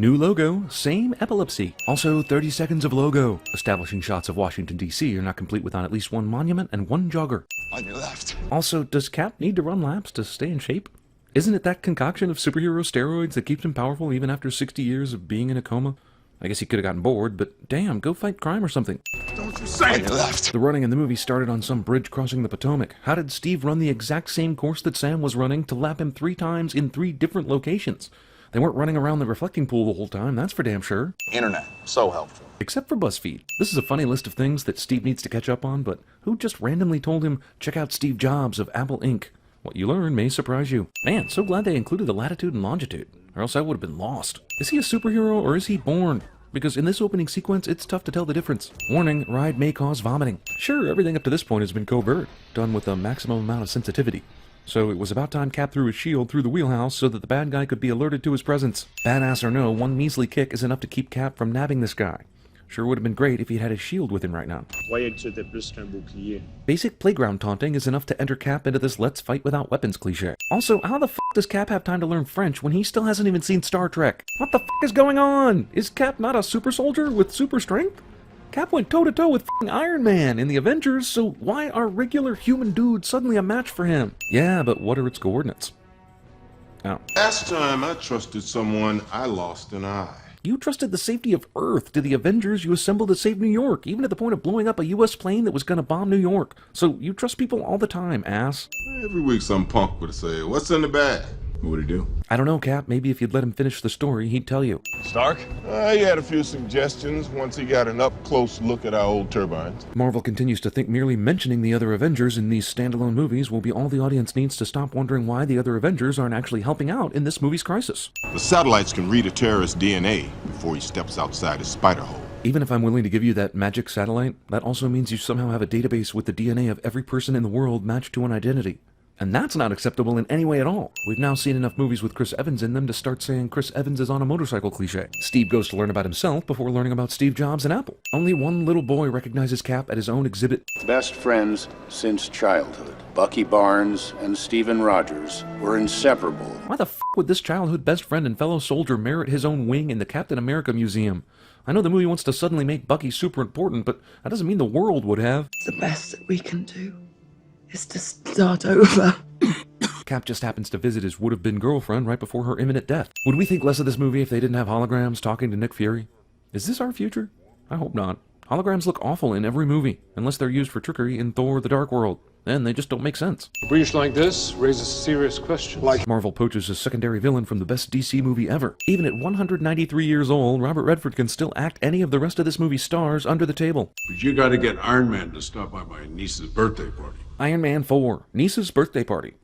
New logo, same epilepsy. Also 30 seconds of logo. Establishing shots of Washington, D.C. are not complete without at least one monument and one jogger. On your left. Also, does Cap need to run laps to stay in shape? Isn't it that concoction of superhero steroids that keeps him powerful even after 60 years of being in a coma? I guess he could have gotten bored, but damn, go fight crime or something. Don't you say on your left. The running in the movie started on some bridge crossing the Potomac. How did Steve run the exact same course that Sam was running to lap him 3 times in 3 different locations? They weren't running around the reflecting pool the whole time, that's for damn sure. Internet, so helpful. Except for BuzzFeed. This is a funny list of things that Steve needs to catch up on, but who just randomly told him, check out Steve Jobs of Apple Inc.? What you learn may surprise you. Man, so glad they included the latitude and longitude, or else I would have been lost. Is he a superhero or is he born? Because in this opening sequence, it's tough to tell the difference. Warning, ride may cause vomiting. Sure, everything up to this point has been covert, done with a maximum amount of sensitivity. So it was about time Cap threw his shield through the wheelhouse so that the bad guy could be alerted to his presence. Badass or no, one measly kick is enough to keep Cap from nabbing this guy. Sure would have been great if he had his shield with him right now. Basic playground taunting is enough to enter Cap into this let's fight without weapons cliche. Also, how the f*** does Cap have time to learn French when he still hasn't even seen Star Trek? What the f*** is going on? Is Cap not a super soldier with super strength? Cap went toe-to-toe with f***ing Iron Man in the Avengers, so why are regular human dudes suddenly a match for him? Yeah, but what are its coordinates? Oh. Last time I trusted someone, I lost an eye. You trusted the safety of Earth to the Avengers you assembled to save New York, even at the point of blowing up a U.S. plane that was gonna bomb New York. So you trust people all the time, ass. Every week some punk would say, what's in the bag? What would he do? I don't know, Cap. Maybe if you'd let him finish the story, he'd tell you. Stark? He had a few suggestions once he got an up-close look at our old turbines. Marvel continues to think merely mentioning the other Avengers in these standalone movies will be all the audience needs to stop wondering why the other Avengers aren't actually helping out in this movie's crisis. The satellites can read a terrorist's DNA before he steps outside his spider hole. Even if I'm willing to give you that magic satellite, that also means you somehow have a database with the DNA of every person in the world matched to an identity. And that's not acceptable in any way at all. We've now seen enough movies with Chris Evans in them to start saying Chris Evans is on a motorcycle cliche. Steve goes to learn about himself before learning about Steve Jobs and Apple. Only one little boy recognizes Cap at his own exhibit. Best friends since childhood. Bucky Barnes and Stephen Rogers were inseparable. Why the f*** would this childhood best friend and fellow soldier merit his own wing in the Captain America Museum? I know the movie wants to suddenly make Bucky super important, but that doesn't mean the world would have. The best that we can do is to start over. Cap just happens to visit his would-have-been girlfriend right before her imminent death. Would we think less of this movie if they didn't have holograms talking to Nick Fury? Is this our future? I hope not. Holograms look awful in every movie, unless they're used for trickery in Thor: The Dark World. Then they just don't make sense. A breach like this raises serious questions. Marvel poaches a secondary villain from the best DC movie ever. Even at 193 years old, Robert Redford can still act any of the rest of this movie's stars under the table. But you gotta get Iron Man to stop by my niece's birthday party. Iron Man 4, niece's birthday party.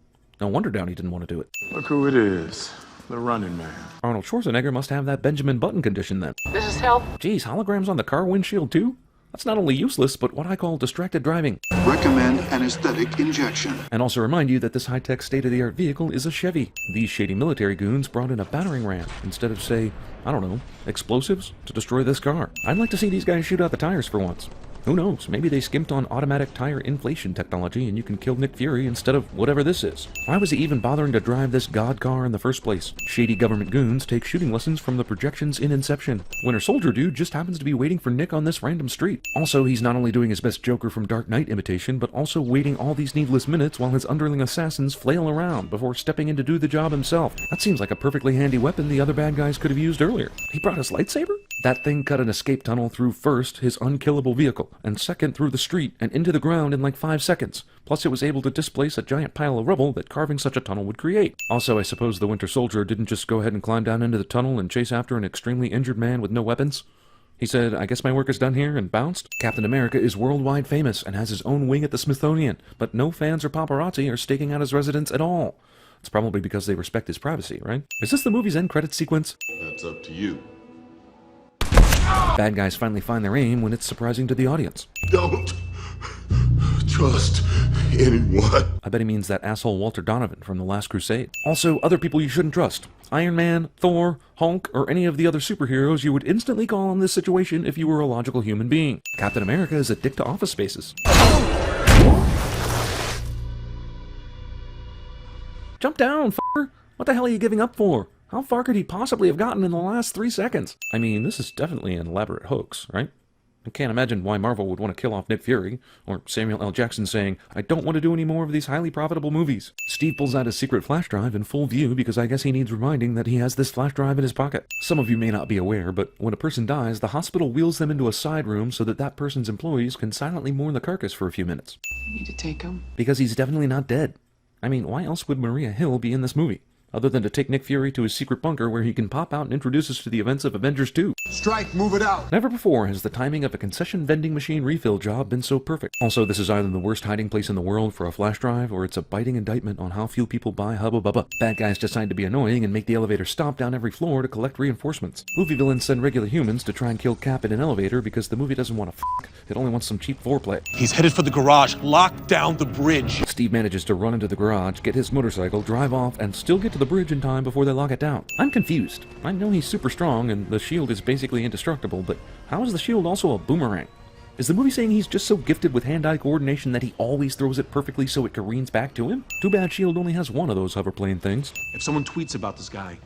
No wonder Downey didn't want to do it. Look who it is. The Running Man. Arnold Schwarzenegger must have that Benjamin Button condition then. This is help. Geez, holograms on the car windshield too? That's not only useless, but what I call distracted driving. Recommend anesthetic injection. And also remind you that this high-tech state-of-the-art vehicle is a Chevy. These shady military goons brought in a battering ram instead of, say, I don't know, explosives to destroy this car. I'd like to see these guys shoot out the tires for once. Who knows, maybe they skimped on automatic tire inflation technology and you can kill Nick Fury instead of whatever this is. Why was he even bothering to drive this god car in the first place? Shady government goons take shooting lessons from the projections in Inception. Winter Soldier dude just happens to be waiting for Nick on this random street. Also, he's not only doing his best Joker from Dark Knight imitation, but also waiting all these needless minutes while his underling assassins flail around before stepping in to do the job himself. That seems like a perfectly handy weapon the other bad guys could have used earlier. He brought his lightsaber? That thing cut an escape tunnel through first his unkillable vehicle, and second through the street and into the ground in like 5 seconds. Plus it was able to displace a giant pile of rubble that carving such a tunnel would create. Also, I suppose the Winter Soldier didn't just go ahead and climb down into the tunnel and chase after an extremely injured man with no weapons. He said, I guess my work is done here, and bounced. Captain America is worldwide famous and has his own wing at the Smithsonian, but no fans or paparazzi are staking out his residence at all. It's probably because they respect his privacy, right? Is this the movie's end credits sequence? That's up to you. Bad guys finally find their aim when it's surprising to the audience. Don't trust anyone. I bet he means that asshole Walter Donovan from The Last Crusade. Also, other people you shouldn't trust. Iron Man, Thor, Hulk, or any of the other superheroes you would instantly call in this situation if you were a logical human being. Captain America is a dick to Office Spaces. Jump down, f***er! What the hell are you giving up for? How far could he possibly have gotten in the last 3 seconds? I mean, this is definitely an elaborate hoax, right? I can't imagine why Marvel would want to kill off Nick Fury, or Samuel L. Jackson saying, I don't want to do any more of these highly profitable movies. Steve pulls out his secret flash drive in full view because I guess he needs reminding that he has this flash drive in his pocket. Some of you may not be aware, but when a person dies, the hospital wheels them into a side room so that that person's employees can silently mourn the carcass for a few minutes. I need to take him. Because he's definitely not dead. I mean, why else would Maria Hill be in this movie? Other than to take Nick Fury to his secret bunker where he can pop out and introduce us to the events of Avengers 2. Strike, move it out. Never before has the timing of a concession vending machine refill job been so perfect. Also, this is either the worst hiding place in the world for a flash drive, or it's a biting indictment on how few people buy Hubba Bubba. Bad guys decide to be annoying and make the elevator stop down every floor to collect reinforcements. Movie villains send regular humans to try and kill Cap in an elevator because the movie doesn't want to f***. It only wants some cheap foreplay. He's headed for the garage. Lock down the bridge. Steve manages to run into the garage, get his motorcycle, drive off, and still get to the bridge in time before they lock it down. I'm confused. I know he's super strong and the shield is basically indestructible, but how is the shield also a boomerang? Is the movie saying he's just so gifted with hand-eye coordination that he always throws it perfectly so it careens back to him? Too bad shield only has one of those hoverplane things. If someone tweets about this guy,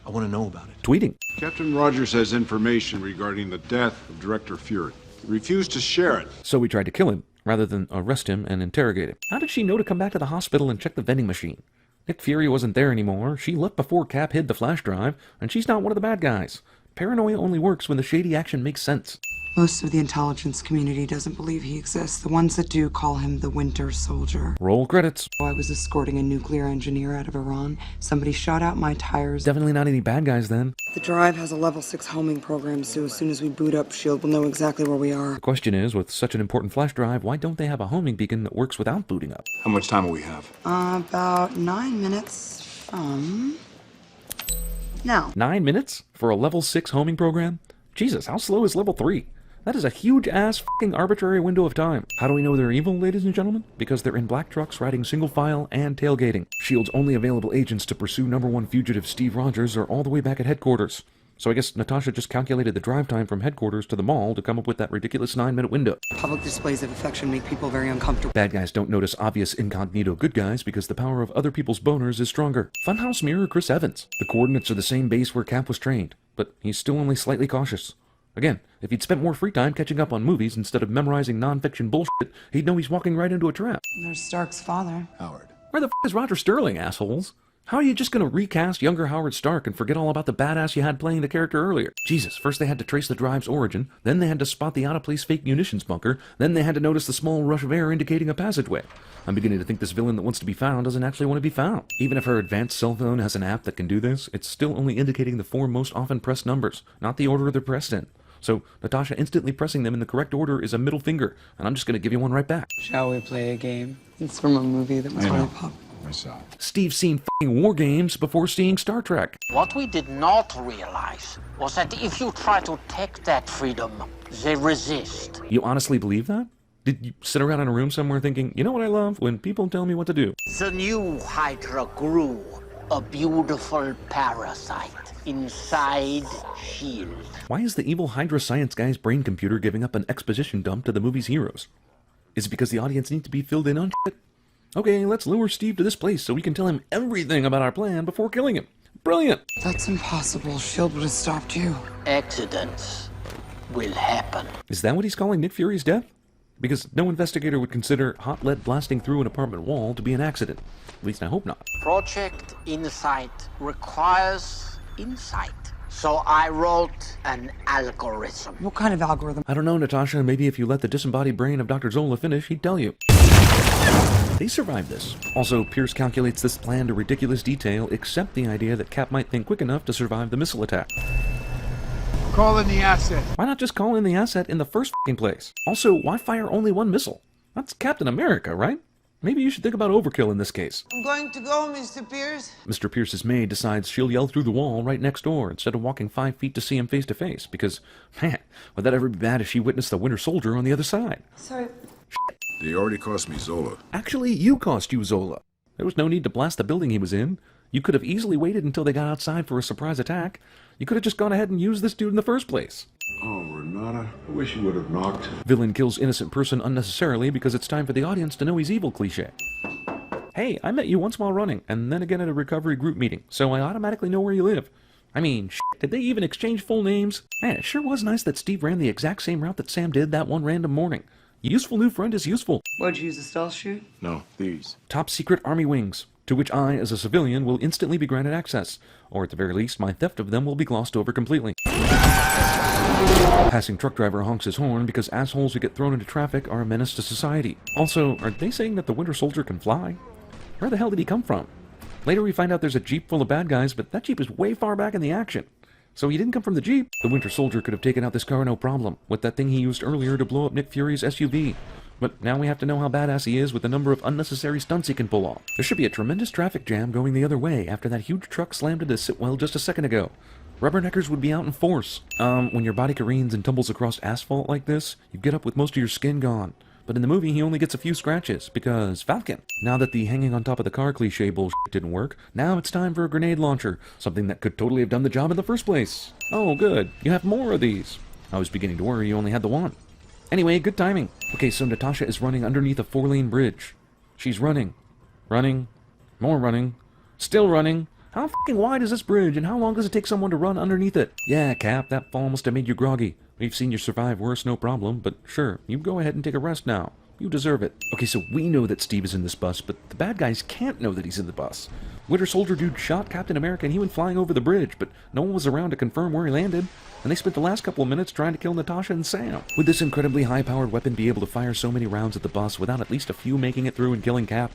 I want to know about it. Tweeting. Captain Rogers has information regarding the death of Director Fury. He refused to share it. So we tried to kill him, rather than arrest him and interrogate him. How did she know to come back to the hospital and check the vending machine? Nick Fury wasn't there anymore, she left before Cap hid the flash drive, and she's not one of the bad guys. Paranoia only works when the shady action makes sense. Most of the intelligence community doesn't believe he exists. The ones that do call him the Winter Soldier. Roll credits. I was escorting a nuclear engineer out of Iran. Somebody shot out my tires. Definitely not any bad guys then. The drive has a level 6 homing program, so as soon as we boot up, S.H.I.E.L.D. will know exactly where we are. The question is, with such an important flash drive, why don't they have a homing beacon that works without booting up? How much time will we have? About 9 minutes from now. 9 minutes? For a level 6 homing program? Jesus, how slow is level 3? That is a huge-ass f***ing arbitrary window of time. How do we know they're evil, ladies and gentlemen? Because they're in black trucks riding single file and tailgating. S.H.I.E.L.D.'s only available agents to pursue #1 fugitive Steve Rogers are all the way back at headquarters. So I guess Natasha just calculated the drive time from headquarters to the mall to come up with that ridiculous 9-minute window. Public displays of affection make people very uncomfortable. Bad guys don't notice obvious incognito good guys because the power of other people's boners is stronger. Funhouse mirror Chris Evans. The coordinates are the same base where Cap was trained, but he's still only slightly cautious. Again, if he'd spent more free time catching up on movies instead of memorizing non-fiction bullshit, he'd know he's walking right into a trap. There's Stark's father. Howard. Where the f*** is Roger Sterling, assholes? How are you just gonna recast younger Howard Stark and forget all about the badass you had playing the character earlier? Jesus, first they had to trace the drive's origin, then they had to spot the out-of-place fake munitions bunker, then they had to notice the small rush of air indicating a passageway. I'm beginning to think this villain that wants to be found doesn't actually want to be found. Even if her advanced cell phone has an app that can do this, it's still only indicating the 4 most often pressed numbers, not the order they're pressed in. So, Natasha instantly pressing them in the correct order is a middle finger, and I'm just gonna give you one right back. Shall we play a game? It's from a movie that was really popular. I saw it. Steve's seen f***ing War Games before seeing Star Trek. What we did not realize was that if you try to take that freedom, they resist. You honestly believe that? Did you sit around in a room somewhere thinking, you know what I love? When people tell me what to do. The new Hydra grew, a beautiful parasite inside S.H.I.E.L.D. Why is the evil Hydra science guy's brain computer giving up an exposition dump to the movie's heroes? Is it because the audience needs to be filled in on shit? Okay, let's lure Steve to this place so we can tell him everything about our plan before killing him. Brilliant! That's impossible. S.H.I.E.L.D. would have stopped you. Accidents will happen. Is that what he's calling Nick Fury's death? Because no investigator would consider hot lead blasting through an apartment wall to be an accident. At least I hope not. Project Insight requires insight. So I wrote an algorithm. What kind of algorithm? I don't know, Natasha. Maybe if you let the disembodied brain of Dr. Zola finish, he'd tell you. They survived this. Also, Pierce calculates this plan to ridiculous detail, except the idea that Cap might think quick enough to survive the missile attack. Call in the asset. Why not just call in the asset in the first f***ing place? Also, why fire only one missile? That's Captain America, right? Maybe you should think about overkill in this case. I'm going to go, Mr. Pierce. Mr. Pierce's maid decides she'll yell through the wall right next door instead of walking 5 feet to see him face to face, because, man, would that ever be bad if she witnessed the Winter Soldier on the other side? Sorry. They already cost me Zola. Actually, you cost you Zola. There was no need to blast the building he was in. You could have easily waited until they got outside for a surprise attack. You could have just gone ahead and used this dude in the first place. Oh, Renata, I wish you would have knocked. Villain kills innocent person unnecessarily because it's time for the audience to know he's evil cliché. Hey, I met you once while running, and then again at a recovery group meeting, so I automatically know where you live. I mean, did they even exchange full names? Man, it sure was nice that Steve ran the exact same route that Sam did that one random morning. Useful new friend is useful. What'd you use, a stealth chute? No, these. Top secret army wings, to which I, as a civilian, will instantly be granted access, or at the very least, my theft of them will be glossed over completely. Passing truck driver honks his horn because assholes who get thrown into traffic are a menace to society. Also, are they saying that the Winter Soldier can fly? Where the hell did he come from? Later we find out there's a Jeep full of bad guys, but that Jeep is way far back in the action. So he didn't come from the Jeep. The Winter Soldier could have taken out this car no problem, with that thing he used earlier to blow up Nick Fury's SUV. But now we have to know how badass he is with the number of unnecessary stunts he can pull off. There should be a tremendous traffic jam going the other way after that huge truck slammed into Sitwell just a second ago. Rubberneckers would be out in force. When your body careens and tumbles across asphalt like this, you get up with most of your skin gone. But in the movie, he only gets a few scratches, because Falcon. Now that the hanging on top of the car cliche bullshit didn't work, now it's time for a grenade launcher, something that could totally have done the job in the first place. Oh, good. You have more of these. I was beginning to worry you only had the one. Anyway, good timing. Okay, so Natasha is running underneath a 4-lane bridge. She's running. Running. More running. Still running. How fucking wide is this bridge, and how long does it take someone to run underneath it? Yeah, Cap, that fall must have made you groggy. We've seen you survive worse, no problem, but sure, you go ahead and take a rest now. You deserve it. Okay, so we know that Steve is in this bus, but the bad guys can't know that he's in the bus. Winter Soldier dude shot Captain America and he went flying over the bridge, but no one was around to confirm where he landed, and they spent the last couple of minutes trying to kill Natasha and Sam. Would this incredibly high-powered weapon be able to fire so many rounds at the bus without at least a few making it through and killing Cap?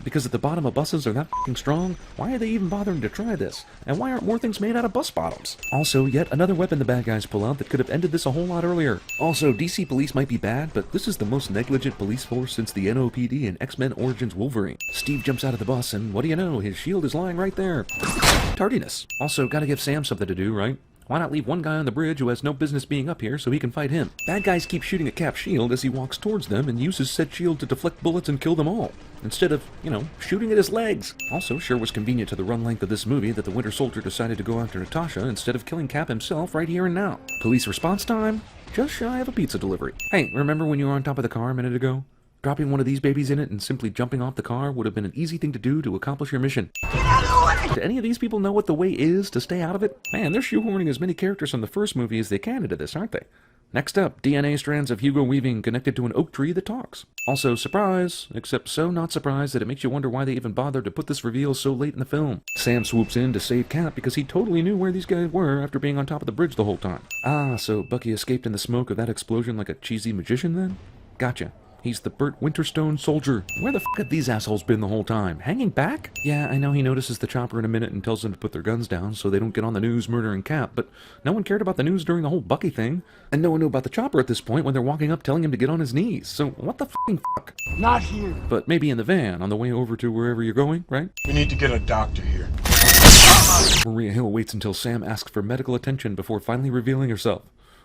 Because at the bottom of buses are that fucking strong, why are they even bothering to try this? And why aren't more things made out of bus bottoms? Also, yet another weapon the bad guys pull out that could have ended this a whole lot earlier. Also, DC police might be bad, but this is the most negligent police force since the NOPD and X-Men Origins Wolverine. Steve jumps out of the bus and what do you know, his shield is lying right there. Tardiness. Also, gotta give Sam something to do, right? Why not leave one guy on the bridge who has no business being up here so he can fight him? Bad guys keep shooting at Cap's shield as he walks towards them and uses said shield to deflect bullets and kill them all, instead of, shooting at his legs. Also, sure was convenient to the run length of this movie that the Winter Soldier decided to go after Natasha instead of killing Cap himself right here and now. Police response time? Just shy of a pizza delivery. Hey, remember when you were on top of the car a minute ago? Dropping one of these babies in it and simply jumping off the car would have been an easy thing to do to accomplish your mission. Get out of the way! Do any of these people know what the way is to stay out of it? Man, they're shoehorning as many characters from the first movie as they can into this, aren't they? Next up, DNA strands of Hugo Weaving connected to an oak tree that talks. Also, surprise, except so not surprised that it makes you wonder why they even bothered to put this reveal so late in the film. Sam swoops in to save Cap because he totally knew where these guys were after being on top of the bridge the whole time. Ah, so Bucky escaped in the smoke of that explosion like a cheesy magician then? Gotcha. He's the Burt Winterstone soldier. Where the f*** have these assholes been the whole time? Hanging back? Yeah, I know he notices the chopper in a minute and tells them to put their guns down so they don't get on the news murdering Cap, but no one cared about the news during the whole Bucky thing, and no one knew about the chopper at this point when they're walking up telling him to get on his knees, so what the f***ing fuck? Not here. But maybe in the van on the way over to wherever you're going, right? We need to get a doctor here. Maria Hill waits until Sam asks for medical attention before finally revealing herself.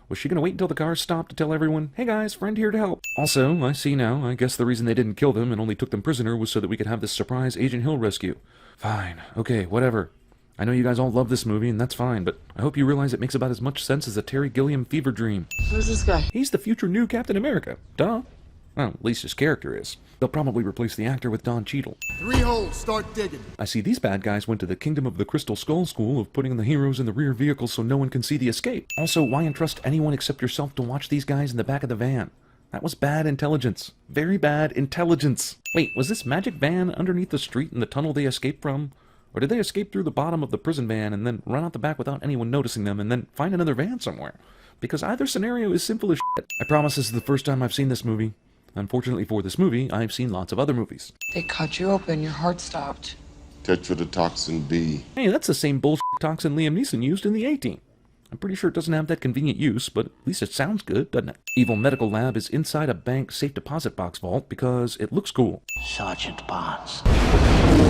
Was she going to wait until the car stopped to tell everyone, hey guys, friend here to help? Also, I see now, I guess the reason they didn't kill them and only took them prisoner was so that we could have this surprise Agent Hill rescue. Fine, okay, whatever. I know you guys all love this movie, and that's fine, but I hope you realize it makes about as much sense as a Terry Gilliam fever dream. Who's this guy? He's the future new Captain America. Duh. Well, at least his character is. They'll probably replace the actor with Don Cheadle. 3 holes, start digging. I see these bad guys went to the Kingdom of the Crystal Skull school of putting the heroes in the rear vehicle so no one can see the escape. Also, why entrust anyone except yourself to watch these guys in the back of the van? That was bad intelligence. Very bad intelligence. Wait, was this magic van underneath the street in the tunnel they escaped from? Or did they escape through the bottom of the prison van and then run out the back without anyone noticing them and then find another van somewhere? Because either scenario is simple as shit. I promise this is the first time I've seen this movie. Unfortunately for this movie, I've seen lots of other movies. They cut you open, your heart stopped. Tetrodotoxin B. Hey, that's the same bullshit toxin Liam Neeson used in the A-Team. I'm pretty sure it doesn't have that convenient use, but at least it sounds good, doesn't it? Evil Medical Lab is inside a bank safe deposit box vault because it looks cool. Sergeant Barnes.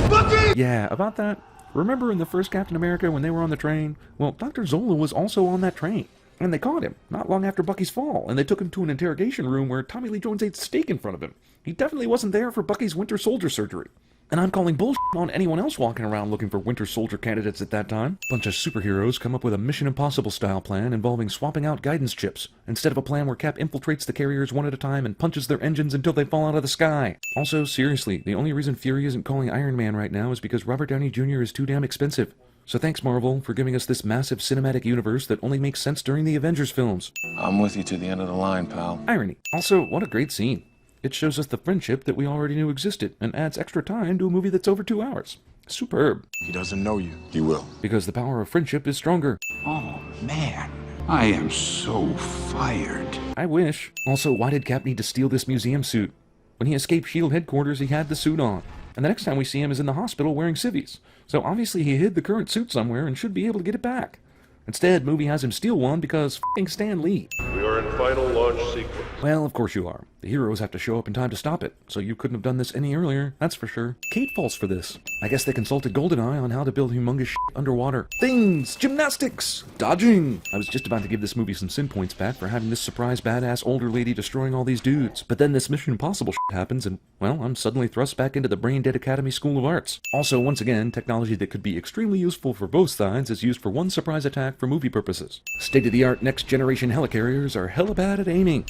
Bucky! Yeah, about that. Remember in the first Captain America when they were on the train? Well, Dr. Zola was also on that train. And they caught him, not long after Bucky's fall, and they took him to an interrogation room where Tommy Lee Jones ate steak in front of him. He definitely wasn't there for Bucky's Winter Soldier surgery. And I'm calling bullshit on anyone else walking around looking for Winter Soldier candidates at that time. Bunch of superheroes come up with a Mission Impossible style plan involving swapping out guidance chips, instead of a plan where Cap infiltrates the carriers one at a time and punches their engines until they fall out of the sky. Also, seriously, the only reason Fury isn't calling Iron Man right now is because Robert Downey Jr. is too damn expensive. So thanks, Marvel, for giving us this massive cinematic universe that only makes sense during the Avengers films. I'm with you to the end of the line, pal. Irony. Also, what a great scene. It shows us the friendship that we already knew existed, and adds extra time to a movie that's over 2 hours. Superb. He doesn't know you. He will. Because the power of friendship is stronger. Oh, man. I am so fired. I wish. Also, why did Cap need to steal this museum suit? When he escaped S.H.I.E.L.D. headquarters, he had the suit on. And the next time we see him is in the hospital wearing civvies. So obviously he hid the current suit somewhere and should be able to get it back. Instead, movie has him steal one because f***ing Stan Lee. We are in final launch sequence. Well, of course you are. The heroes have to show up in time to stop it, so you couldn't have done this any earlier, that's for sure. Kate falls for this. I guess they consulted GoldenEye on how to build humongous shit underwater. Things! Gymnastics! Dodging! I was just about to give this movie some sin points back for having this surprise badass older lady destroying all these dudes. But then this Mission Impossible shit happens and, well, I'm suddenly thrust back into the Brain Dead Academy School of Arts. Also, once again, technology that could be extremely useful for both sides is used for one surprise attack for movie purposes. State-of-the-art next-generation helicarriers are hella bad at aiming.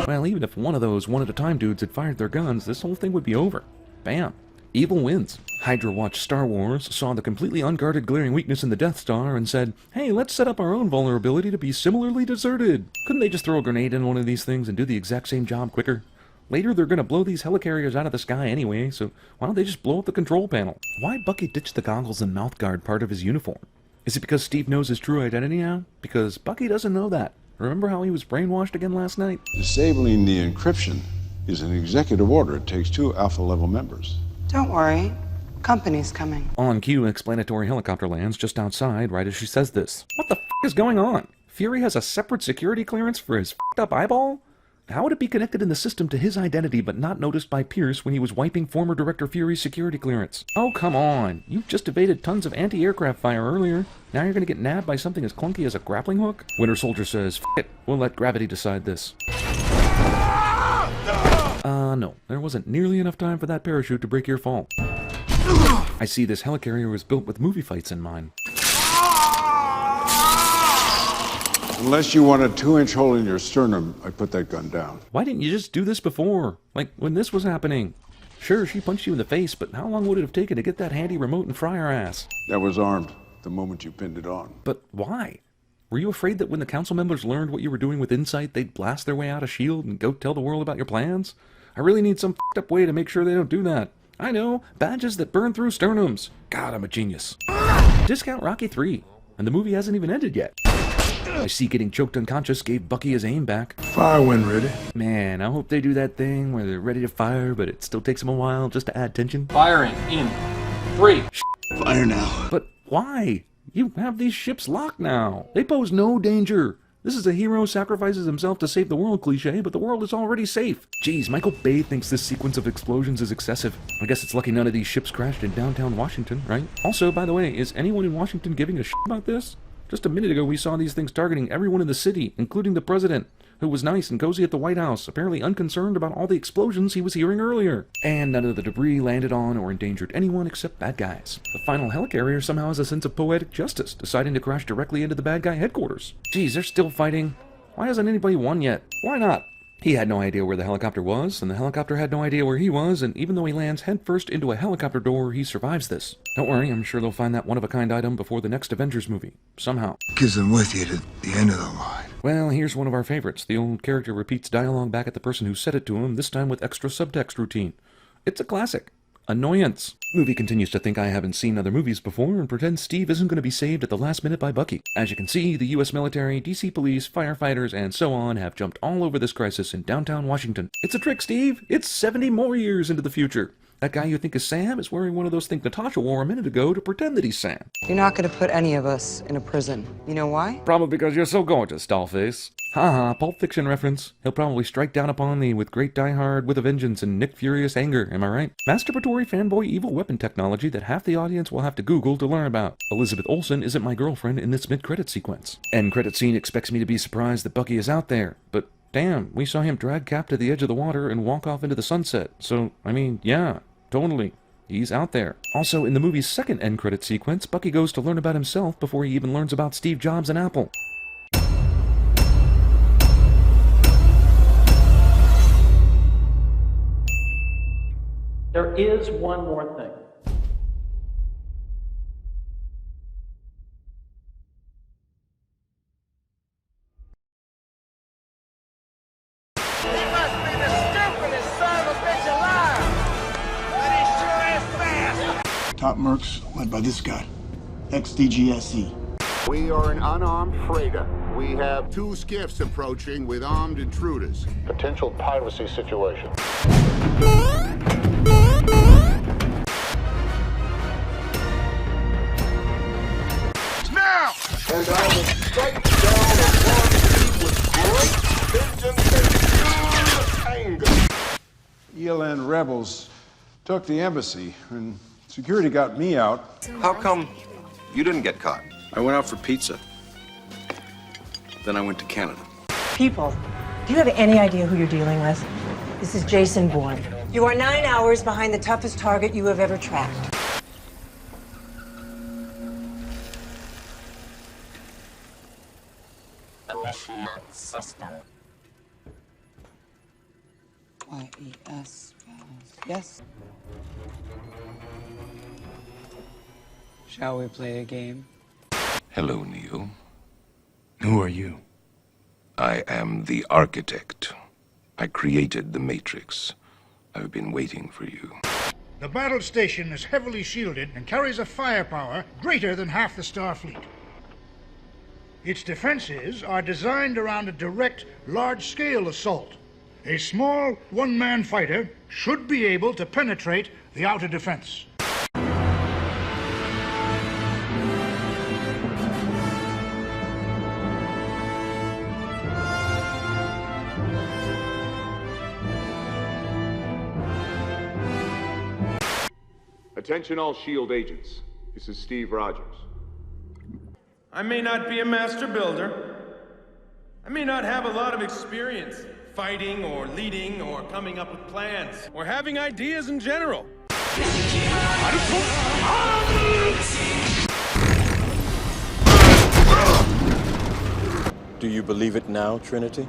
Well, even if one of those one-at-a-time dudes had fired their guns, this whole thing would be over. Bam. Evil wins. Hydra watched Star Wars, saw the completely unguarded glaring weakness in the Death Star, and said, hey, let's set up our own vulnerability to be similarly deserted. Couldn't they just throw a grenade in one of these things and do the exact same job quicker? Later, they're gonna blow these helicarriers out of the sky anyway, so why don't they just blow up the control panel? Why Bucky ditch the goggles and mouthguard part of his uniform? Is it because Steve knows his true identity now? Because Bucky doesn't know that. Remember how he was brainwashed again last night? Disabling the encryption is an executive order. It takes 2 Alpha-level members. Don't worry. Company's coming. On cue, explanatory helicopter lands just outside right as she says this. What the f*** is going on? Fury has a separate security clearance for his f***ed up eyeball? How would it be connected in the system to his identity but not noticed by Pierce when he was wiping former Director Fury's security clearance? Oh, come on. You just evaded tons of anti-aircraft fire earlier. Now you're gonna get nabbed by something as clunky as a grappling hook? Winter Soldier says, F it, we'll let gravity decide this. No. There wasn't nearly enough time for that parachute to break your fall. I see this helicarrier was built with movie fights in mind. Unless you want a 2-inch hole in your sternum, I put that gun down. Why didn't you just do this before? Like, when this was happening? Sure, she punched you in the face, but how long would it have taken to get that handy remote and fry her ass? That was armed the moment you pinned it on. But why? Were you afraid that when the council members learned what you were doing with Insight, they'd blast their way out of S.H.I.E.L.D. and go tell the world about your plans? I really need some f***ed up way to make sure they don't do that. I know, badges that burn through sternums. God, I'm a genius. Discount Rocky 3, and the movie hasn't even ended yet. I see getting choked unconscious gave Bucky his aim back. Fire when ready. Man, I hope they do that thing where they're ready to fire, but it still takes them a while just to add tension. Firing in 3. Fire now. But why? You have these ships locked now. They pose no danger. This is a hero sacrifices himself to save the world cliche, but the world is already safe. Geez, Michael Bay thinks this sequence of explosions is excessive. I guess it's lucky none of these ships crashed in downtown Washington, right? Also, by the way, is anyone in Washington giving a shit about this? Just a minute ago, we saw these things targeting everyone in the city, including the president, who was nice and cozy at the White House, apparently unconcerned about all the explosions he was hearing earlier. And none of the debris landed on or endangered anyone except bad guys. The final helicarrier somehow has a sense of poetic justice, deciding to crash directly into the bad guy headquarters. Geez, they're still fighting. Why hasn't anybody won yet? Why not? He had no idea where the helicopter was, and the helicopter had no idea where he was, and even though he lands headfirst into a helicopter door, he survives this. Don't worry, I'm sure they'll find that one-of-a-kind item before the next Avengers movie. Somehow. Because I'm with you to the end of the line. Well, here's one of our favorites. The old character repeats dialogue back at the person who said it to him, this time with extra subtext routine. It's a classic. Annoyance. Movie continues to think I haven't seen other movies before and pretends Steve isn't going to be saved at the last minute by Bucky. As you can see, the US military, DC police, firefighters, and so on have jumped all over this crisis in downtown Washington. It's a trick, Steve! It's 70 more years into the future. That guy you think is Sam is wearing one of those things Natasha wore a minute ago to pretend that he's Sam. You're not going to put any of us in a prison. You know why? Probably because you're so gorgeous, dollface. Haha, Pulp Fiction reference. He'll probably strike down upon thee with great diehard with a vengeance and Nick Furious anger, am I right? Masturbatory fanboy evil weapon technology that half the audience will have to Google to learn about. Elizabeth Olsen isn't my girlfriend in this mid-credit sequence. End credit scene expects me to be surprised that Bucky is out there, but damn, we saw him drag Cap to the edge of the water and walk off into the sunset. So, I mean, yeah, totally. He's out there. Also, in the movie's second end credit sequence, Bucky goes to learn about himself before he even learns about Steve Jobs and Apple. There is one more thing. Top mercs led by this guy, ex-DGSE. We are an unarmed freighter. We have 2 skiffs approaching with armed intruders. Potential piracy situation. Now! And I will strike down upon thee with great vengeance and pure anger. ELN rebels took the embassy, and security got me out. How come you didn't get caught? I went out for pizza. Then I went to Canada. People, do you have any idea who you're dealing with? This is Jason Bourne. You are 9 hours behind the toughest target you have ever tracked. System. Y-E-S. Yes. Shall we play a game? Hello, Neo. Who are you? I am the architect. I created the Matrix. I've been waiting for you. The battle station is heavily shielded and carries a firepower greater than half the Starfleet. Its defenses are designed around a direct, large-scale assault. A small, one-man fighter should be able to penetrate the outer defense. Attention all SHIELD agents. This is Steve Rogers. I may not be a master builder. I may not have a lot of experience fighting or leading or coming up with plans or having ideas in general. Do you believe it now, Trinity?